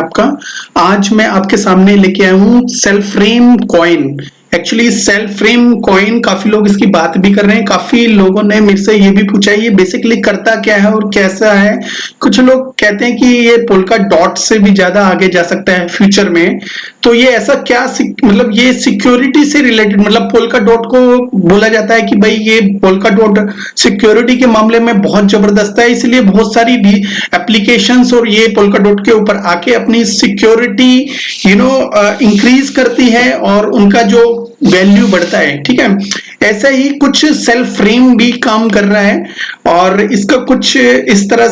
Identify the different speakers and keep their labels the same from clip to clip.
Speaker 1: आपका। आज मैं आपके सामने लेके आया हूँ सेल्फ्रेम कॉइन। एक्चुअली सेल्फ्रेम कॉइन काफी लोग इसकी बात भी कर रहे हैं, काफी लोगों ने मेरे से ये भी पूछा है ये बेसिकली करता क्या है और कैसा है। कुछ लोग कहते हैं कि ये पोल्का डॉट से भी ज्यादा आगे जा सकता है फ्यूचर में। तो ये ऐसा क्या मतलब ये सिक्योरिटी से रिलेटेड, मतलब पोल्का डॉट को बोला जाता है कि भाई ये पोल्का डॉट सिक्योरिटी के मामले में बहुत जबरदस्त है, इसलिए बहुत सारी एप्लीकेशंस और ये पोल्का डॉट के ऊपर आके अपनी सिक्योरिटी इंक्रीज करती है और उनका जो वैल्यू बढ़ता है। ठीक है, ऐसा ही कुछ सेल्फ्रेम भी काम कर रहा है और इसका कुछ इस तरह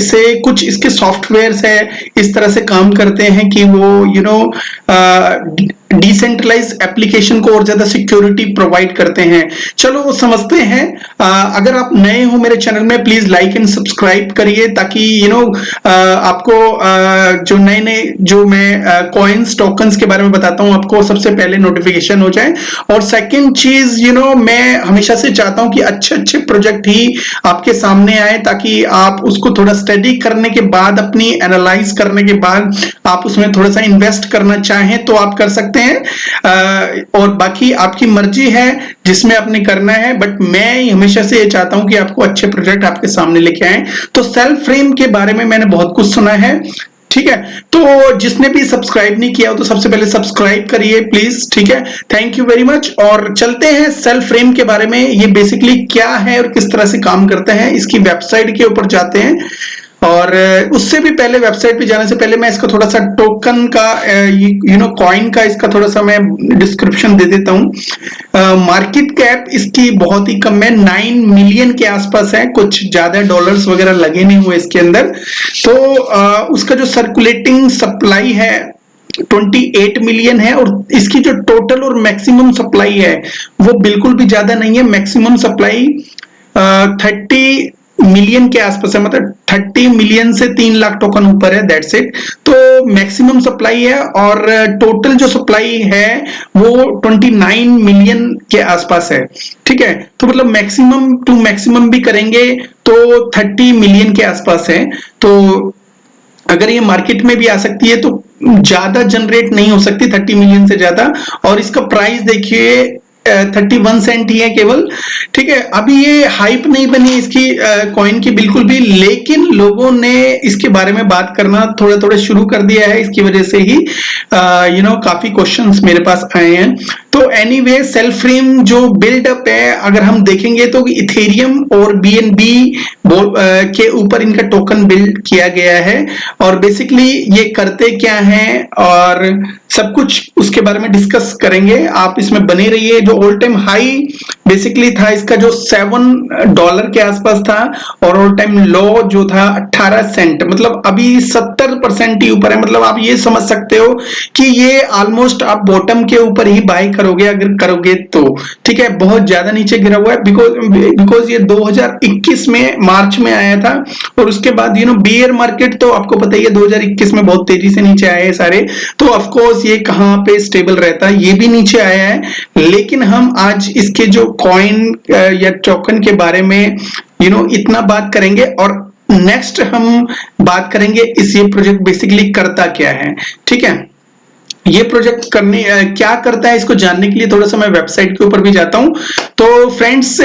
Speaker 1: से कुछ इसके सॉफ्टवेयर्स है इस तरह से काम करते हैं कि वो डिसेंट्रलाइज एप्लीकेशन को और ज्यादा सिक्योरिटी प्रोवाइड करते हैं। चलो वो समझते हैं। अगर आप नए हो मेरे चैनल में प्लीज लाइक एंड सब्सक्राइब करिए ताकि आपको जो नए जो मैं कॉइन्स टोकन्स के बारे में बताता हूं आपको सबसे पहले नोटिफिकेशन हो जाए। और सेकंड चीज मैं हमेशा से चाहता हूं कि अच्छे अच्छे प्रोजेक्ट ही आपके सामने आए ताकि आप उसको थोड़ा स्टडी करने के बाद, अपनी एनालाइज करने के बाद आप उसमें थोड़ा सा इन्वेस्ट करना चाहें तो आप कर सकते हैं। और बाकी आपकी मर्जी है जिसमें आपने करना है, बट मैं हमेशा से ये चाहता हूं कि आपको अच्छे प्रोजेक्ट आपके सामने लेके आए। तो सेल्फ्रेम के बारे में मैंने बहुत कुछ सुना है, ठीक है, तो जिसने भी सब्सक्राइब नहीं किया हो तो सबसे पहले सब्सक्राइब करिए प्लीज। ठीक है, थैंक यू वेरी मच। और चलते हैं सेल्फ्रेम के बारे में, ये बेसिकली क्या है और किस तरह से काम करता है। इसकी वेबसाइट के ऊपर जाते हैं और उससे भी पहले, वेबसाइट पे जाने से पहले मैं इसका थोड़ा सा टोकन का कॉइन का इसका थोड़ा सा मैं डिस्क्रिप्शन दे देता हूं। मार्केट कैप इसकी बहुत ही कम है, 9 मिलियन के आसपास है, कुछ ज्यादा डॉलर्स वगैरह लगे नहीं हुए इसके अंदर। तो उसका जो सर्कुलेटिंग सप्लाई है 28 मिलियन है और इसकी जो टोटल और मैक्सिमम सप्लाई है वो बिल्कुल भी ज्यादा नहीं है। मैक्सिमम सप्लाई 30 मिलियन के आसपास है, मतलब 30 मिलियन से 3 लाख टोकन ऊपर है, दैट्स इट। तो मैक्सिमम सप्लाई है और टोटल जो सप्लाई है वो 29 मिलियन के आसपास है। ठीक है, तो मतलब मैक्सिमम टू मैक्सिमम भी करेंगे तो 30 मिलियन के आसपास है। तो अगर ये मार्केट में भी आ सकती है तो ज्यादा जनरेट नहीं हो सकती 30 मिलियन से ज्यादा। और इसका प्राइस देखिए 31 सेंट ही है केवल। ठीक है, अभी ये हाइप नहीं बनी इसकी कॉइन की बिल्कुल भी, लेकिन लोगों ने इसके बारे में बात करना थोड़ा थोड़ा शुरू कर दिया है। इसकी वजह से ही काफी क्वेश्चंस मेरे पास आए हैं। तो एनीवे सेल्फ्रेम जो बिल्डअप है अगर हम देखेंगे तो इथेरियम और BNB के ऊपर इनका टोकन बिल्ड किया गया है और बेसिकली ये करते क्या हैं और सब कुछ उसके बारे में डिस्कस करेंगे। आप इसमें बने रहिए। जो ऑल टाइम हाई बेसिकली था इसका जो $7 के आसपास था और ऑल टाइम लो जो था 18 सेंट, मतलब अभी 70% ही ऊपर है। मतलब आप ये समझ सकते हो कि ये ऑलमोस्ट आप बॉटम के ऊपर ही बाय करोगे अगर करोगे तो। ठीक है, बहुत ज्यादा नीचे गिरा हुआ है बिकॉज ये 2021 में मार्च में आया था और उसके बाद बियर मार्केट तो आपको पता ही है 2021 में बहुत तेजी से नीचे आए हैं सारे। तो ऑफकोर्स ये कहां पे स्टेबल रहता है, ये भी नीचे आया है। लेकिन हम आज इसके जो कॉइन या टोकन के बारे में इतना बात करेंगे और नेक्स्ट हम बात करेंगे इस ये प्रोजेक्ट बेसिकली करता क्या है। ठीक है, ये प्रोजेक्ट करने क्या करता है इसको जानने के लिए थोड़ा सा मैं वेबसाइट के ऊपर भी जाता हूं। तो फ्रेंड्स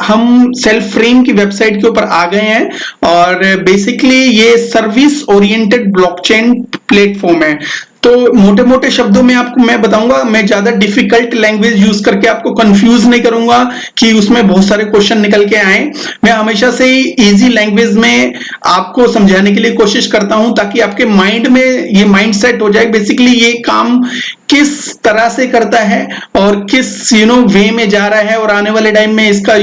Speaker 1: हम सेल्फ्रेम की वेबसाइट के ऊपर आ गए हैं और बेसिकली ये सर्विस ओरिएंटेड ब्लॉकचेन प्लेटफॉर्म है। तो मोटे मोटे शब्दों में आपको मैं बताऊंगा, मैं ज्यादा डिफिकल्ट लैंग्वेज यूज करके आपको कंफ्यूज नहीं करूंगा कि उसमें बहुत सारे क्वेश्चन निकल के आए। मैं हमेशा से ही इजी लैंग्वेज में आपको समझाने के लिए कोशिश करता हूं ताकि आपके माइंड में ये माइंड सेट हो जाए बेसिकली ये काम किस तरह से करता है और किस वे में जा रहा है और आने वाले टाइम में इसका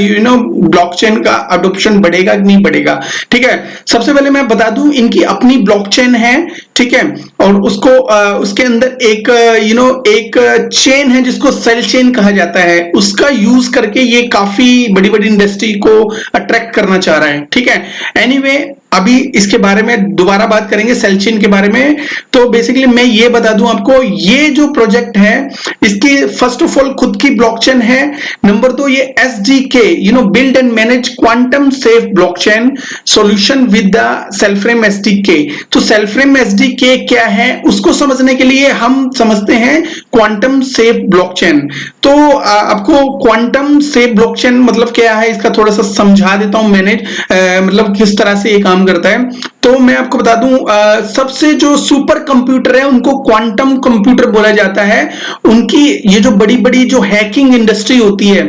Speaker 1: ब्लॉकचेन का अडॉप्शन बढ़ेगा कि नहीं बढ़ेगा। ठीक है, सबसे पहले मैं बता दूं इनकी अपनी ब्लॉकचेन है। ठीक है, और उसको उसके अंदर एक चेन है जिसको सेल चेन कहा जाता है, उसका यूज करके ये काफी बड़ी बड़ी इंडस्ट्री को अट्रैक्ट करना चाह रहा है। ठीक है, एनीवे अभी इसके बारे में दोबारा बात करेंगे सेल चेन के बारे में। तो बेसिकली मैं ये बता दूं आपको, ये जो प्रोजेक्ट है इसकी फर्स्ट ऑफ ऑल खुद की ब्लॉकचेन है। नंबर 2, ये SDK build and manage quantum safe blockchain solution with the Cellframe SDK. तो सेल्फ्रेम एसडीके क्या है उसको समझने के लिए हम समझते हैं क्वांटम सेफ ब्लॉकचेन। तो आपको क्वांटम सेफ ब्लॉकचेन मतलब क्या है इसका थोड़ा सा समझा देता हूं मैंने, मतलब किस तरह से ये काम करता है। तो मैं आपको बता दूं, सबसे जो सुपर कंप्यूटर है उनको क्वांटम कंप्यूटर बोला जाता है। उनकी ये जो बड़ी बड़ी जो हैकिंग इंडस्ट्री होती है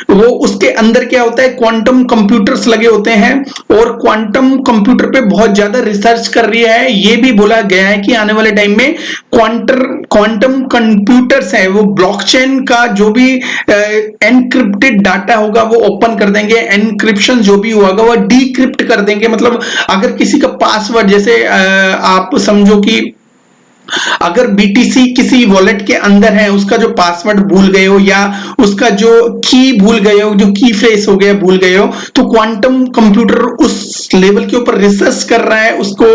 Speaker 1: वो उसके अंदर क्या होता है, क्वांटम कंप्यूटर्स लगे होते हैं और क्वांटम कंप्यूटर पे बहुत ज्यादा रिसर्च कर रही है। ये भी बोला गया है कि आने वाले टाइम में क्वांटम कंप्यूटर्स है वो ब्लॉकचेन का जो भी एनक्रिप्टेड डाटा होगा वो ओपन कर देंगे, एनक्रिप्शन जो भी होगा वो डीक्रिप्ट कर देंगे। मतलब अगर किसी का पासवर्ड, जैसे आप समझो कि अगर बीटीसी किसी वॉलेट के अंदर है, उसका जो पासवर्ड भूल गए हो या उसका जो की भूल गए हो, जो की फ्रेज हो गया भूल गए हो, तो क्वांटम कंप्यूटर उस लेवल के ऊपर रिसर्च कर रहा है, उसको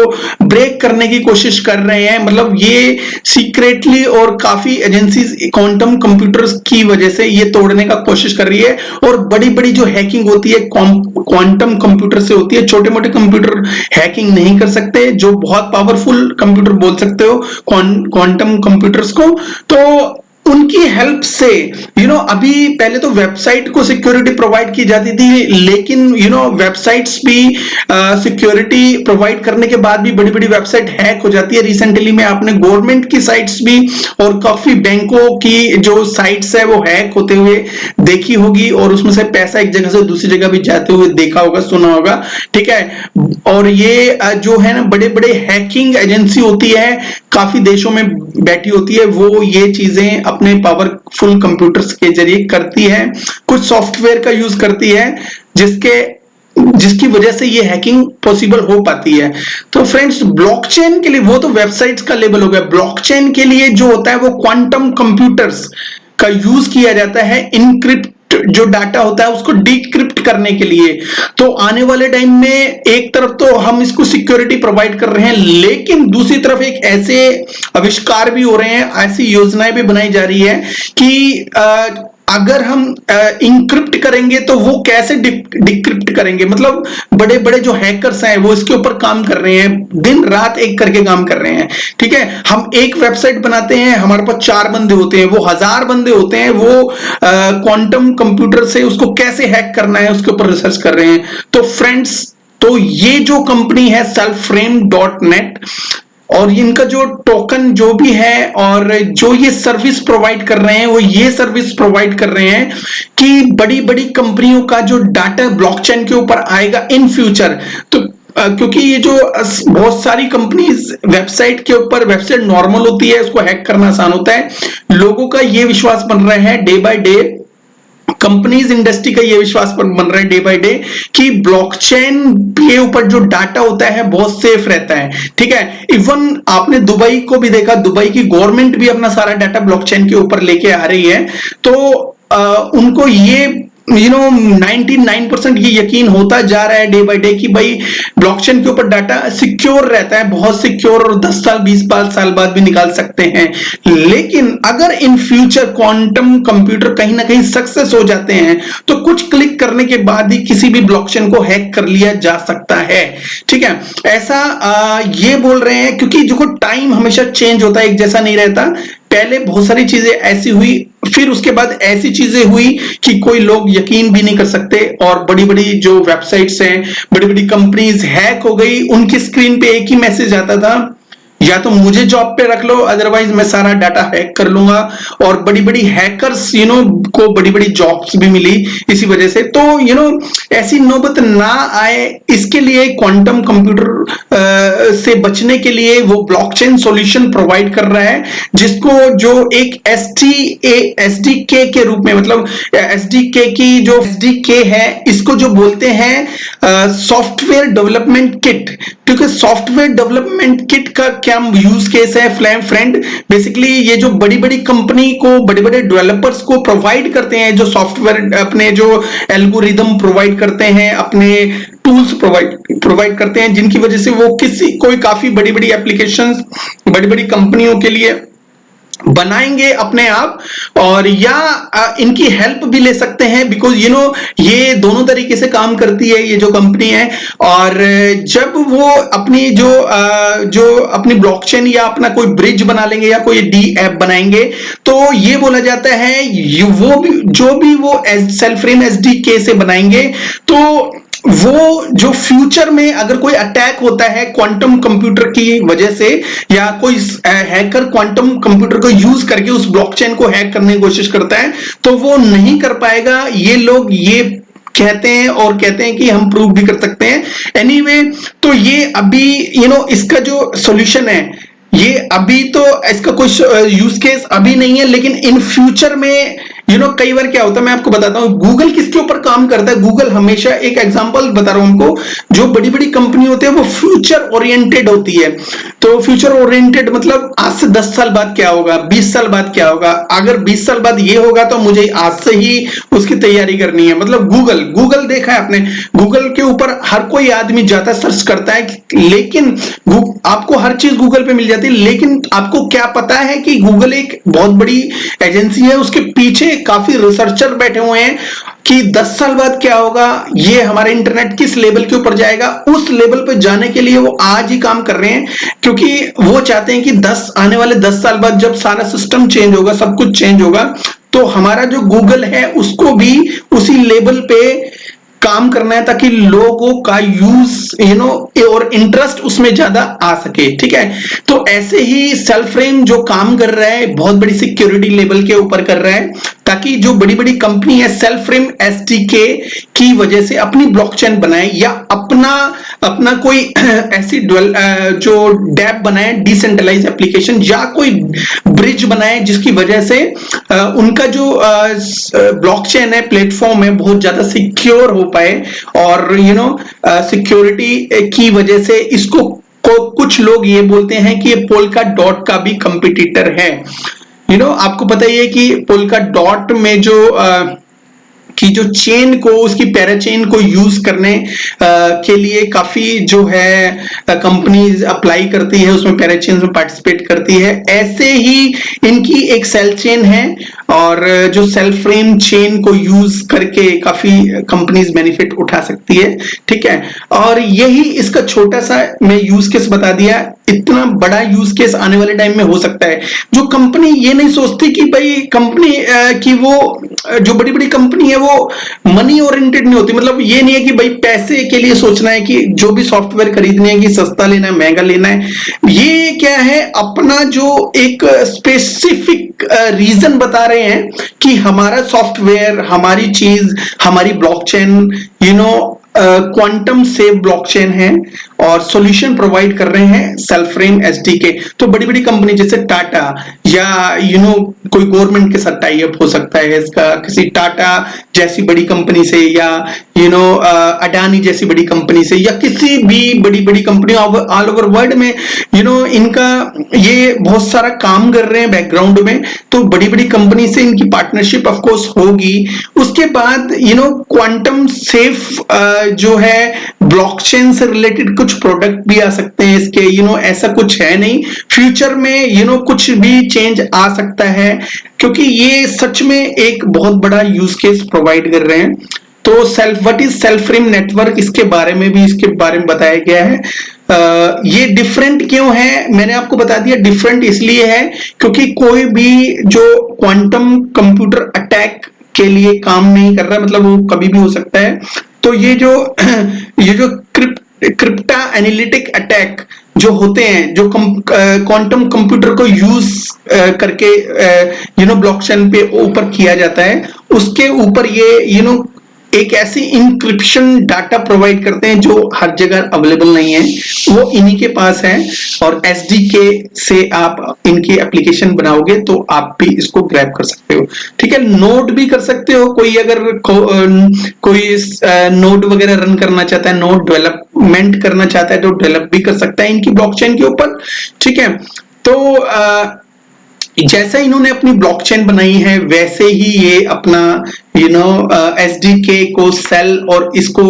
Speaker 1: ब्रेक करने की कोशिश कर रहे हैं। मतलब ये सीक्रेटली और काफी एजेंसीज क्वांटम कंप्यूटर्स की वजह से ये तोड़ने का कोशिश कर रही है। और बड़ी बड़ी जो हैकिंग होती है क्वांटम कंप्यूटर से होती है, छोटे मोटे कंप्यूटर हैकिंग नहीं कर सकते। जो बहुत पावरफुल कंप्यूटर बोल सकते हो क्वांटम कंप्यूटर्स को, तो उनकी हेल्प से अभी पहले तो वेबसाइट को सिक्योरिटी प्रोवाइड की जाती थी, लेकिन वेबसाइट्स भी सिक्योरिटी प्रोवाइड करने के बाद भी बड़ी बड़ी वेबसाइट हैक हो जाती है। रिसेंटली में आपने गवर्नमेंट की साइट्स भी और काफी बैंकों की जो साइट्स है वो हैक होते हुए देखी होगी और उसमें से पैसा एक जगह से दूसरी जगह भी जाते हुए देखा होगा, सुना होगा। ठीक है, और ये जो है ना बड़े बड़े हैकिंग एजेंसी होती है, काफी देशों में बैठी होती है, वो ये चीजें अपने पावरफुल कंप्यूटर्स के जरिए करती है। कुछ सॉफ्टवेयर का यूज करती है जिसकी वजह से ये हैकिंग पॉसिबल हो पाती है। तो फ्रेंड्स, ब्लॉकचेन के लिए वो तो वेबसाइट्स का लेवल हो गया, ब्लॉकचेन के लिए जो होता है वो क्वांटम कंप्यूटर्स का यूज किया जाता है इनक्रिप्ट जो डाटा होता है उसको डिक्रिप्ट करने के लिए। तो आने वाले टाइम में एक तरफ तो हम इसको सिक्योरिटी प्रोवाइड कर रहे हैं, लेकिन दूसरी तरफ एक ऐसे आविष्कार भी हो रहे हैं, ऐसी योजनाएं भी बनाई जा रही है कि अगर हम इंक्रिप्ट करेंगे तो वो कैसे डिक्रिप्ट करेंगे। मतलब बड़े बड़े जो हैकर्स हैं वो इसके ऊपर काम कर रहे हैं, दिन रात एक करके काम कर रहे हैं। ठीक है, हम एक वेबसाइट बनाते हैं, हमारे पास 4 बंदे होते हैं, वो 1000 बंदे होते हैं, वो क्वांटम कंप्यूटर से उसको कैसे हैक करना है उसके ऊपर रिसर्च कर रहे हैं। तो फ्रेंड्स, तो ये जो कंपनी है selframe.net और इनका जो टोकन जो भी है और जो ये सर्विस प्रोवाइड कर रहे हैं वो ये सर्विस प्रोवाइड कर रहे हैं कि बड़ी बड़ी कंपनियों का जो डाटा ब्लॉकचेन के ऊपर आएगा इन फ्यूचर। तो क्योंकि ये जो बहुत सारी कंपनीज वेबसाइट के ऊपर, वेबसाइट नॉर्मल होती है, उसको हैक करना आसान होता है, लोगों का ये विश्वास बन रहा है day by day, companies industry का ये विश्वास बन रहा है डे बाय डे कि ब्लॉकचेन के ऊपर जो डाटा होता है बहुत सेफ रहता है। ठीक है, इवन आपने दुबई को भी देखा, दुबई की गवर्नमेंट भी अपना सारा डाटा ब्लॉकचेन के ऊपर लेके आ रही है। तो उनको ये 99% ये यकीन होता जा रहा है डे बाय डे कि भाई ब्लॉकचेन के ऊपर डाटा सिक्योर रहता है, बहुत सिक्योर, और 10 साल 20 साल बाद भी निकाल सकते हैं। लेकिन अगर इन फ्यूचर क्वांटम कंप्यूटर कहीं ना कहीं सक्सेस हो जाते हैं तो कुछ क्लिक करने के बाद ही किसी भी ब्लॉकचेन को हैक कर लिया जा सकता है। ठीक है, ऐसा ये बोल रहे हैं क्योंकि जो टाइम हमेशा चेंज होता है, एक जैसा नहीं रहता। पहले बहुत सारी चीजें ऐसी हुई, फिर उसके बाद ऐसी चीजें हुई कि कोई लोग यकीन भी नहीं कर सकते, और बड़ी बड़ी जो वेबसाइट्स हैं, बड़ी बड़ी कंपनीज हैक हो गई। उनकी स्क्रीन पे एक ही मैसेज आता था, या तो मुझे जॉब पे रख लो, अदरवाइज मैं सारा डाटा हैक कर लूंगा। और बड़ी बड़ी हैकर्स को बड़ी बड़ी जॉब्स भी मिली इसी वजह से। तो ऐसी नौबत ना आए इसके लिए क्वांटम कंप्यूटर से बचने के लिए वो ब्लॉकचेन सॉल्यूशन प्रोवाइड कर रहा है, जिसको जो एक एसडीके के रूप में, मतलब एसडीके की जो एसडीके है इसको जो बोलते हैं सॉफ्टवेयर डेवलपमेंट किट। क्योंकि सॉफ्टवेयर डेवलपमेंट किट का क्या यूज केस है फ्रेंड? बेसिकली ये जो बड़ी बड़ी कंपनी को, बड़े बड़े डेवलपर्स को प्रोवाइड करते हैं, जो सॉफ्टवेयर अपने जो एल्गोरिदम प्रोवाइड करते हैं, अपने टूल्स प्रोवाइड करते हैं, जिनकी वजह से वो कोई काफी बड़ी बड़ी एप्लीकेशंस बड़ी बड़ी कंपनियों के लिए बनाएंगे अपने आप, और या इनकी हेल्प भी ले सकते हैं, बिकॉज ये दोनों तरीके से काम करती है ये जो कंपनी है। और जब वो अपनी जो अपनी ब्लॉकचेन या अपना कोई ब्रिज बना लेंगे या कोई डी ऐप बनाएंगे, तो ये बोला जाता है जो भी वो सेल्फरेम एसडीके से बनाएंगे, तो वो जो फ्यूचर में अगर कोई अटैक होता है क्वांटम कंप्यूटर की वजह से, या कोई हैकर क्वांटम कंप्यूटर को यूज करके उस ब्लॉकचेन को हैक करने की कोशिश करता है, तो वो नहीं कर पाएगा। ये लोग ये कहते हैं और कहते हैं कि हम प्रूव भी कर सकते हैं। एनीवे, तो ये अभी इसका जो सॉल्यूशन है, ये अभी तो इसका कोई यूज केस अभी नहीं है, लेकिन इन फ्यूचर में कई बार क्या होता है, मैं आपको बताता हूं गूगल किसके ऊपर काम करता है। गूगल हमेशा, एक एग्जांपल बता रहा हूं हमको, जो बड़ी बड़ी कंपनी होती है वो फ्यूचर ओरिएंटेड होती है। तो फ्यूचर ओरिएंटेड मतलब आज से 10 साल बाद क्या होगा, 20 साल बाद क्या होगा, अगर 20 साल बाद ये होगा तो मुझे आज से ही उसकी तैयारी करनी है। मतलब गूगल देखा है आपने, गूगल के ऊपर हर कोई आदमी जाता सर्च करता है, लेकिन आपको हर चीज गूगल पे मिल जाती है, लेकिन आपको क्या पता है कि गूगल एक बहुत बड़ी एजेंसी है, उसके पीछे काफी रिसर्चर बैठे हुए हैं कि 10 साल बाद क्या होगा, ये हमारा इंटरनेट किस लेवल के ऊपर जाएगा। उस लेवल पे जाने के लिए वो आज ही काम कर रहे हैं, क्योंकि वो चाहते हैं कि आने वाले 10 साल बाद जब सारा सिस्टम चेंज होगा, सब कुछ चेंज होगा, तो हमारा जो गूगल है उसको भी उसी लेवल पे काम करना है, ताकि लोगों का यूज और इंटरेस्ट उसमें ज्यादा आ सके। ठीक है, तो ऐसे ही सेल्फरेम जो काम कर रहा है बहुत बड़ी सिक्योरिटी लेवल के ऊपर कर रहा है, ताकि जो बड़ी बड़ी कंपनी है सेल्फरेम एसडीके की वजह से अपनी ब्लॉकचेन बनाए, या अपना कोई ऐसी जो डैप बनाए, डिसेंट्रलाइज एप्लीकेशन, या कोई ब्रिज बनाए, जिसकी वजह से उनका जो ब्लॉकचेन है, प्लेटफॉर्म है, बहुत ज्यादा सिक्योर हो पाए। और सिक्योरिटी की वजह से इसको कुछ लोग ये बोलते हैं कि ये पोल्का डॉट का भी कंपिटिटर है। आपको पता ही है कि पोल्का डॉट में जो चेन को, उसकी पैराचेन को यूज करने के लिए काफी जो है कंपनीज अप्लाई करती है, उसमें पैराचेन में पार्टिसिपेट करती है। ऐसे ही इनकी एक सेल चेन है, और जो सेल्फरेम चेन को यूज करके काफी कंपनीज बेनिफिट उठा सकती है। ठीक है, और यही इसका छोटा सा मैं यूज केस बता दिया। इतना बड़ा यूज केस आने वाले टाइम में हो सकता है। जो कंपनी ये नहीं सोचती कि भाई कंपनी की वो जो बड़ी बड़ी कंपनी है वो मनी ओरिएंटेड नहीं होती। मतलब ये नहीं है कि भाई पैसे के लिए सोचना है कि जो भी सॉफ्टवेयर खरीदने है कि सस्ता लेना है, महंगा लेना है। ये क्या है, अपना जो एक स्पेसिफिक रीजन बता रहे हैं कि हमारा सॉफ्टवेयर, हमारी चीज, हमारी ब्लॉकचेन क्वांटम सेफ ब्लॉकचेन है, और सॉल्यूशन प्रोवाइड कर रहे हैं सेल्फरेम एसडीके। तो बड़ी बड़ी कंपनी जैसे टाटा, या कोई गवर्नमेंट के साथ टाई अप हो सकता है इसका, किसी टाटा जैसी बड़ी कंपनी से, या अडानी जैसी बड़ी कंपनी से, या किसी भी बड़ी बड़ी कंपनी ऑल ओवर वर्ल्ड में इनका ये बहुत सारा काम कर रहे हैं बैकग्राउंड में। तो बड़ी बड़ी कंपनी से इनकी पार्टनरशिप ऑफ कोर्स होगी। उसके बाद क्वांटम सेफ जो है ब्लॉकचेन से रिलेटेड कुछ प्रोडक्ट भी आ सकते हैं इसके। ऐसा कुछ है नहीं, फ्यूचर में कुछ भी चेंज आ सकता है, क्योंकि ये सच में एक बहुत बड़ा यूज केस प्रोवाइड कर रहे हैं। तो व्हाट इज सेल्फरेम नेटवर्क, इसके बारे में बताया गया है। ये डिफरेंट क्यों है, मैंने आपको बता दिया। डिफरेंट इसलिए है क्योंकि कोई भी जो क्वांटम कंप्यूटर अटैक के लिए काम नहीं कर रहा है, मतलब वो कभी भी हो सकता है। तो ये जो क्रिप्टा एनालिटिक अटैक जो होते हैं, जो क्वांटम कंप्यूटर को यूज करके ब्लॉकचेन पे ऊपर किया जाता है, उसके ऊपर ये एक ऐसी इंक्रिप्शन डाटा प्रोवाइड करते हैं जो हर जगह अवेलेबल नहीं है, वो इन्हीं के पास है। और एसडीके से आप इनकी एप्लीकेशन बनाओगे तो आप भी इसको ग्रैब कर सकते हो। ठीक है, नोड भी कर सकते हो, कोई अगर कोई नोड वगैरह रन करना चाहता है, नोड डेवलपमेंट करना चाहता है तो डेवलप भी कर सकता है इनकी ब्लॉकचेन के ऊपर। ठीक है, तो जैसा इन्होंने अपनी ब्लॉकचेन बनाई है वैसे ही ये अपना एसडीके को सेल और इसको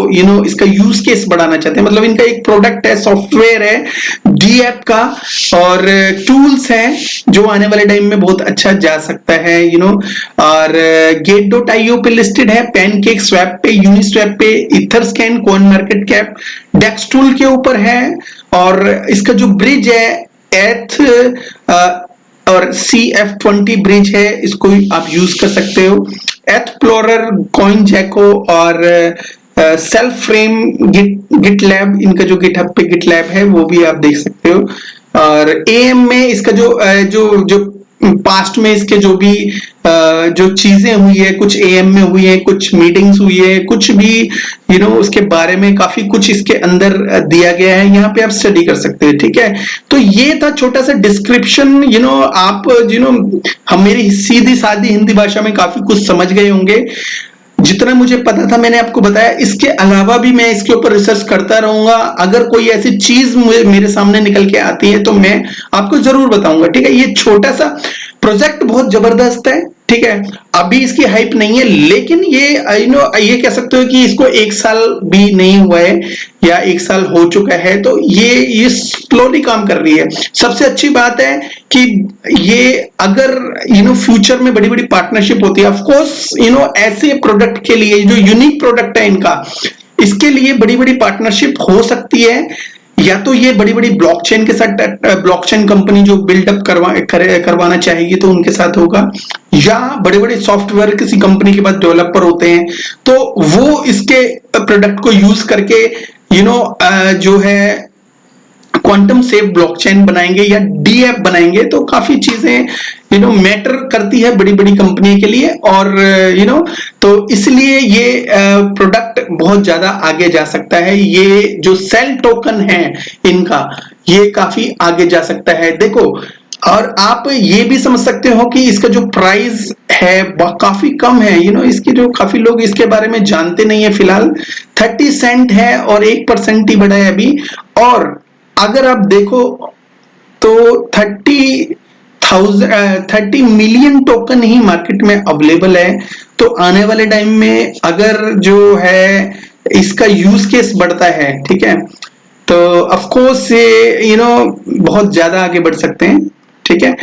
Speaker 1: इसका यूज केस बढ़ाना चाहते हैं। मतलब इनका एक प्रोडक्ट है, सॉफ्टवेयर है डी ऐप का, और टूल्स हैं जो आने वाले टाइम में बहुत अच्छा जा सकता है और Gate.io पे लिस्टेड है, पैनकेक स्वैप पे, यूनिस्वैप पे, इथरस्कैन, कॉइन मार्केट कैप, डेक्स टूल के ऊपर है। और इसका जो ब्रिज है एथ और CF20 ब्रिज है, इसको आप यूज कर सकते हो। एथप्लोरर, कॉइन जैको और सेल्फ फ्रेम, गिटलैब, इनका जो गिटहब पे गिटलैब है वो भी आप देख सकते हो। और AM में इसका जो पास्ट में इसके जो भी जो चीजें हुई है, कुछ AM में हुई है, कुछ मीटिंग्स हुई है, कुछ भी उसके बारे में काफी कुछ इसके अंदर दिया गया है, यहाँ पे आप स्टडी कर सकते हैं। ठीक है, तो ये था छोटा सा डिस्क्रिप्शन। आप हम मेरी सीधी सादी हिंदी भाषा में काफी कुछ समझ गए होंगे। जितना मुझे पता था मैंने आपको बताया, इसके अलावा भी मैं इसके ऊपर रिसर्च करता रहूंगा। अगर कोई ऐसी चीज मेरे सामने निकल के आती है तो मैं आपको जरूर बताऊंगा। ठीक है, ये छोटा सा प्रोजेक्ट बहुत जबरदस्त है। ठीक है, अभी इसकी हाइप नहीं है, लेकिन ये ये कह सकते हो कि इसको 1 साल भी नहीं हुआ है या 1 साल हो चुका है, तो ये स्लोली काम कर रही है। सबसे अच्छी बात है कि ये अगर फ्यूचर में बड़ी बड़ी पार्टनरशिप होती है, ऑफ कोर्स ऐसे प्रोडक्ट के लिए जो यूनिक प्रोडक्ट है इनका, इसके लिए बड़ी बड़ी पार्टनरशिप हो सकती है। या तो ये बड़ी बड़ी ब्लॉकचेन के साथ, ब्लॉकचेन कंपनी जो बिल्डअप करवाना चाहेगी तो उनके साथ होगा, या बड़े बड़े सॉफ्टवेयर किसी कंपनी के पास डेवलपर होते हैं तो वो इसके प्रोडक्ट को यूज करके जो है क्वांटम सेफ ब्लॉकचेन बनाएंगे या डी ऐप बनाएंगे। तो काफी चीजें मैटर करती है बड़ी बड़ी कंपनी के लिए, और तो इसलिए ये प्रोडक्ट बहुत ज्यादा आगे जा सकता है। ये जो सेल टोकन है इनका, ये काफी आगे जा सकता है। देखो, और आप ये भी समझ सकते हो कि इसका जो प्राइस है काफी कम है। इसके जो काफी लोग इसके बारे में जानते नहीं है। फिलहाल 30 सेंट है और 1% ही बढ़ा है अभी। और अगर आप देखो तो 30 मिलियन टोकन ही मार्केट में अवेलेबल है। तो आने वाले टाइम में अगर जो है इसका यूज केस बढ़ता है, ठीक है, तो ऑफ कोर्स ये बहुत ज्यादा आगे बढ़ सकते हैं। ठीक है,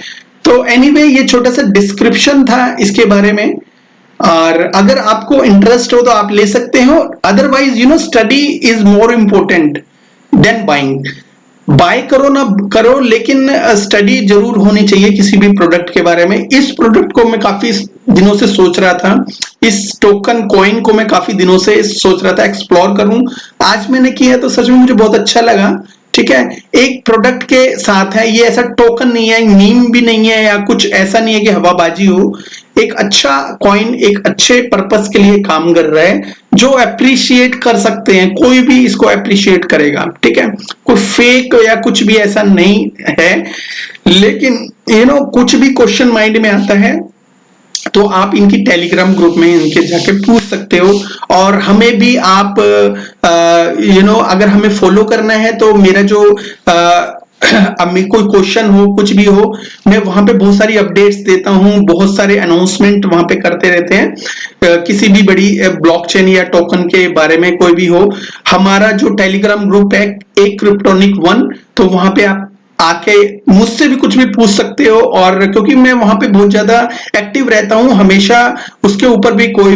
Speaker 1: तो एनीवे ये छोटा सा डिस्क्रिप्शन था इसके बारे में, और अगर आपको इंटरेस्ट हो तो आप ले सकते हो। Otherwise study is more important than buying. Buy करो ना करो, लेकिन स्टडी जरूर होनी चाहिए किसी भी प्रोडक्ट के बारे में। इस प्रोडक्ट को मैं काफी दिनों से सोच रहा था, इस टोकन कॉइन को मैं काफी दिनों से सोच रहा था एक्सप्लोर करूं। आज मैंने किया तो सच में मुझे बहुत अच्छा लगा। ठीक है, एक प्रोडक्ट के साथ है, ये ऐसा टोकन नहीं है, मीम भी नहीं है, या कुछ ऐसा नहीं है कि हवाबाजी हो। एक अच्छा कॉइन एक अच्छे पर्पस के लिए काम कर रहा है, जो अप्रिशिएट कर सकते हैं, कोई भी इसको अप्रिशिएट करेगा। ठीक है, कोई फेक या कुछ भी ऐसा नहीं है। लेकिन कुछ भी क्वेश्चन माइंड में आता है तो आप इनकी टेलीग्राम ग्रुप में इनके जाके पूछ सकते हो। और हमें भी आप अगर हमें फॉलो करना है तो मेरा जो अब में कोई क्वेश्चन हो, कुछ भी हो, मैं वहां पे बहुत सारी अपडेट्स देता हूं, बहुत सारे अनाउंसमेंट वहां पे करते रहते हैं। किसी भी बड़ी ब्लॉकचेन या टोकन के बारे में कोई भी हो, हमारा जो टेलीग्राम ग्रुप है एक क्रिप्टोनिक 1, तो वहां पे आप आके मुझसे भी कुछ भी पूछ सकते हो। और क्योंकि मैं वहां पे बहुत ज्यादा एक्टिव रहता हूं हमेशा, उसके ऊपर भी कोई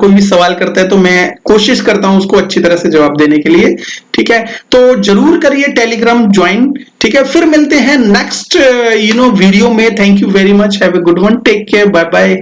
Speaker 1: भी सवाल करता है तो मैं कोशिश करता हूं उसको अच्छी तरह से जवाब देने के लिए। ठीक है, तो जरूर करिए टेलीग्राम ज्वाइन। ठीक है, फिर मिलते हैं नेक्स्ट वीडियो में। Thank you very much, have a good one, take care, bye bye.